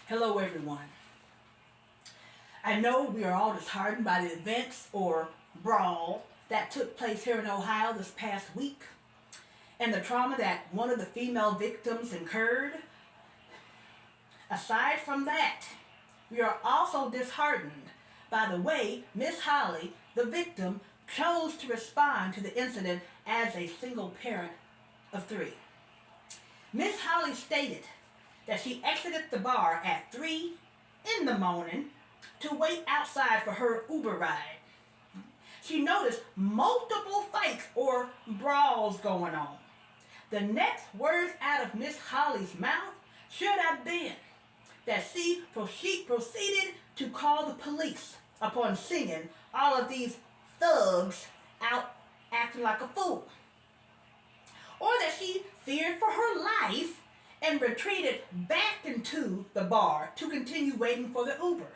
Hello, everyone. I know we are all disheartened by the events or brawl that took place here in Ohio this past week and the trauma that one of the female victims incurred. Aside from that, we are also disheartened by the way Miss Holly, the victim, chose to respond to the incident as a single parent of three. Miss Holly stated that she exited the bar at 3 in the morning to wait outside for her Uber ride. She noticed multiple fights or brawls going on. The next words out of Miss Holly's mouth should have been that she proceeded to call the police upon seeing all of these thugs out acting like a fool. Or that she feared for her life and retreated back into the bar to continue waiting for the Uber.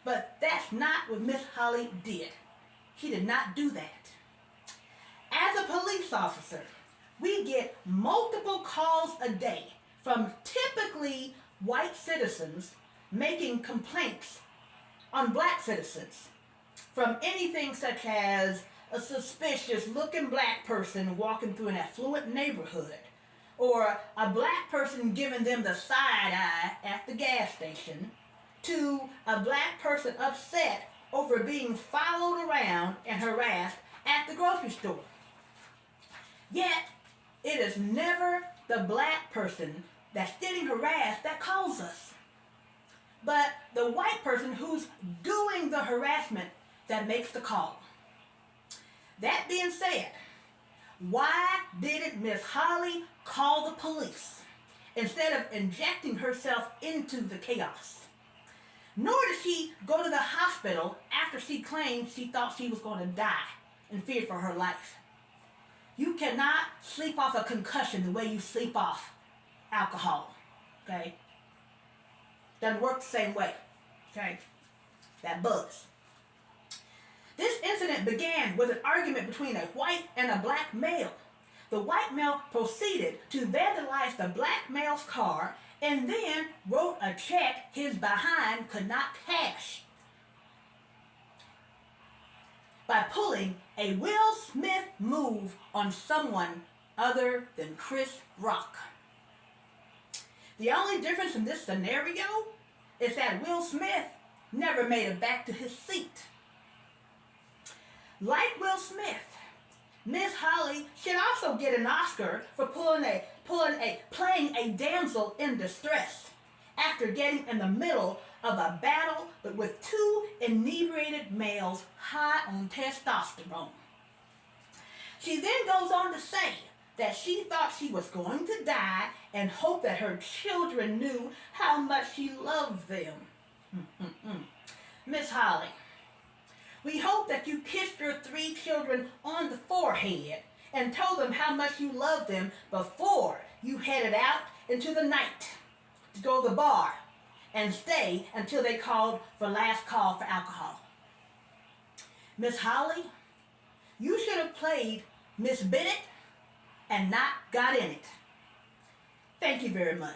But that's not what Miss Holly did. She did not do that. As a police officer, we get multiple calls a day from typically white citizens making complaints on black citizens, from anything such as a suspicious looking black person walking through an affluent neighborhood, or a black person giving them the side eye at the gas station, to a black person upset over being followed around and harassed at the grocery store. Yet, it is never the black person that's getting harassed that calls us, but the white person who's doing the harassment that makes the call. That being said, why didn't Miss Holly call the police instead of injecting herself into the chaos? Nor did she go to the hospital after she claimed she thought she was going to die and feared for her life. You cannot sleep off a concussion the way you sleep off alcohol, okay? Doesn't work the same way, okay? That buzz. This incident began with an argument between a white and a black male. The white male proceeded to vandalize the black male's car and then wrote a check his behind could not cash by pulling a Will Smith move on someone other than Chris Rock. The only difference in this scenario is that Will Smith never made it back to his seat. Like Will Smith, Miss Holly should also get an Oscar for playing a damsel in distress after getting in the middle of a battle but with two inebriated males high on testosterone. She then goes on to say that she thought she was going to die and hoped that her children knew how much she loved them. Miss Holly, we hope that you kissed your 3 children on the forehead and told them how much you loved them before you headed out into the night to go to the bar and stay until they called for last call for alcohol. Miss Holly, you should have played Ms.Bemnett and not got in it. Thank you very much.